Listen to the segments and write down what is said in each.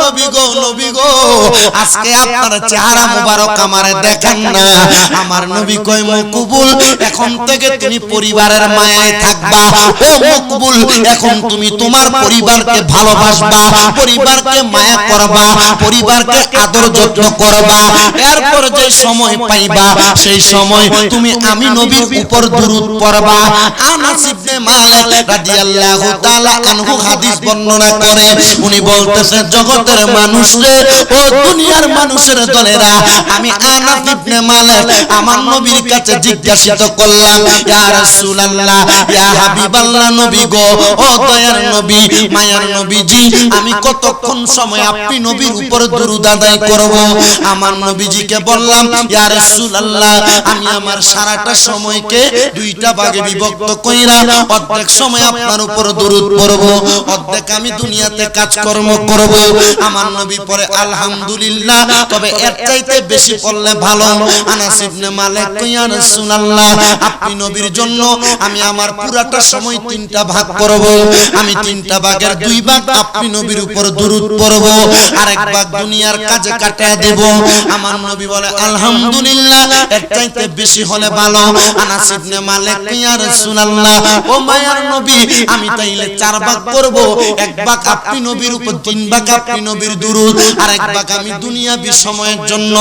নবী গো আজকে আপনার চেহারা মোবারক আমারে দেখেন না। আমার নবী কয় মকবুল এখন থেকে তুমি পরিবারের মায়ায় থাকবা। ও মকবুল এখন তুমি তোমার পরিবারকে ভালোবাসবা, পরিবারকে মায়া করবা, পরিবারকে আদর যত্ন করবা। এরপর যে সময় পাইবা সেই সময় তুমি আমি নবীর উপর দুরূদ পড়বা। আনাস ইবনে মালিক রাদিয়াল্লাহু তাআলা আনহু হাদিস বর্ণনা করে, উনি বলতেছে জগতের মানুষ রে, ও দুনিয়ার মানুষের দলেরা, আমি আনাস ইবনে মালিক আমার নবীর কাছে জিজ্ঞাসিত করলাম, ইয়া রাসূলুল্লাহ, ইয়া হাবিবাল্লাহ, নবী গো, ও দয়ার নবী, মায়ার নবীজি, আমি কতক্ষণ সময় আপনি নবীর উপর দুরূদ আদায় করব? আমার নবীজিকে বললাম, ইয়া রাসূলুল্লাহ, আমি আমার সারাটা সময়কে দুইটা ভাগে বিভক্ত কইরা অর্ধেক সময় আপনার উপর দুরূদ পড়ব, অর্ধেক আমি দুনিয়াতে কাজকর্ম করব। আমার নবী পড়ে আলহামদুলিল্লাহ, তবে এর চাইতে বেশি পড়লে ভালো। আনাস ইবনে মালিক কই, ইয়া রাসূলুল্লাহ, আপনি নবীর জন্য আমি আমার পুরাটা সময় তিনটা ভাগ করব। আমি তিনটা ভাগের দুই ভাগ আপনি নবীর উপর দুরূদ পড়ব, আরেক ভাগ দুনিয়ার কাজে কাটিয়ে দেব। আমার নবী বলে আলহামদুলিল্লাহ, এর চাইতে বেশি হলে ভালো। আনাস ইবনে মালিক কই, ইয়া রাসূলুল্লাহ, ও মায়ার নবী, আমি তাইলে চার ভাগ করব, এক ভাগ আপনি নবীর উপর, তিন ভাগ আপনি নবীর দুরূদ, আরেক ভাগ আমি দুনিয়াবি সময়ের জন্য।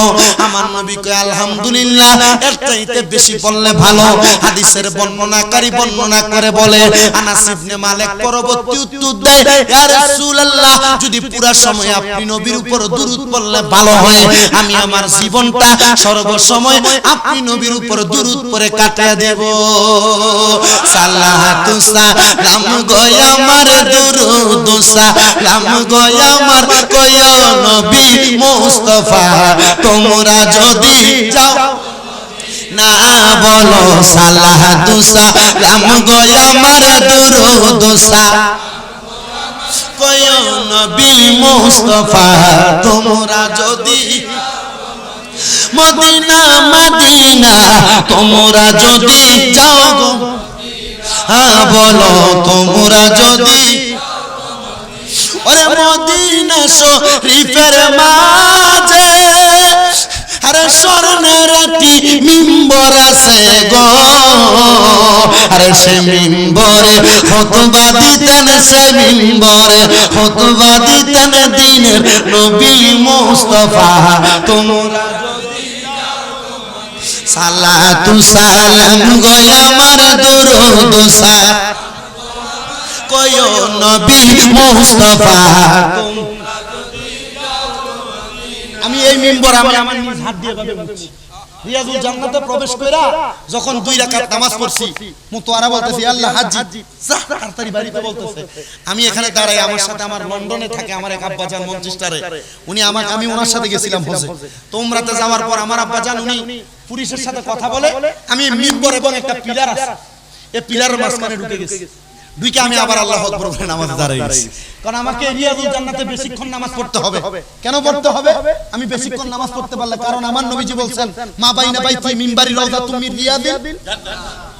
আমার নবী কয় আলহামদুলিল্লাহ, এর চাইতে বেশি বললে ভালো। হাদিসের বর্ণনাকারী বর্ণনা করে বলে, আনাস ইবনে মালিক পরবর্তী উত্তর দেয়, ইয়া রাসূলুল্লাহ, যদি পুরা সময় আপনি নবীর উপর দুরূদ পড়লে ভালো হয়, আমি আমার জীবনটা সর্বসময় আপনি নবীর উপর দুরূদ পড়ে কাটিয়ে দেব। সালাতু সালাম গো আমার দুরূদ সালাম গো আমার কয় নবী মুস্তাফা, তোমরা যদি চাও না বলো সালাতু সালাম গো আমার দুরূদ সালাম কয় নবী মুস্তাফা, তোমরা যদি মদিনা মদিনা তোমরা যদি যাও গো, হ্যাঁ বলো তোমরা যদি, ওরে মদিনা শরীফের মাঝে আরে স্বর্ণের একটি মিম্বর আছে গো, আরে সে মিম্বরে খুতবা দিতেন, সে মিম্বরে খুতবা দিতেন দিনের নবী মুস্তাফা, তোমরা সালাতু সালাম গো আমার দুরূদ সালাম কয় নবী মুস্তাফা। আমি এই মিম্বর আমি আমার নিজ হাত দিয়ে ভাবে মুছি। রিয়াজুল জান্নাতে প্রবেশ কইরা যখন দুই রাকাত নামাজ পড়ছি, মুতওয়ারা বলতেছি আল্লাহ হাজি যা তাড়াতাড়ি বাড়িতে বলতেছে। আমি এখানে দাঁড়াই, আমার সাথে আমার লন্ডনে থাকে আমার এক আব্বাজান মঞ্জিস্টারে, উনি আমাকে, আমি ওনার সাথে গেছিলাম হজে। তো উমরাতে যাওয়ার পর আমার আব্বাজান উনি পুলিশের সাথে কথা বলে, আমি মিম্বর এবং একটা পিলার আছে, এই পিলারের মাঝখানে ঢুকে গেছি। দুইকে আমি আবার আল্লাহু আকবার বলে নামাজ দাঁড়াইছি, কারণ আমাকে রিয়াজুল জান্নাতে বেশিক্ষণ নামাজ পড়তে হবে। কেন পড়তে হবে? আমি বেশিক্ষণ নামাজ পড়তে পারলে, কারণ আমার নবীজি বলছেন মা বাইনা বাইতি মিম্বারি রাউযাতুম মিন রিয়াদিল জান্নাহ,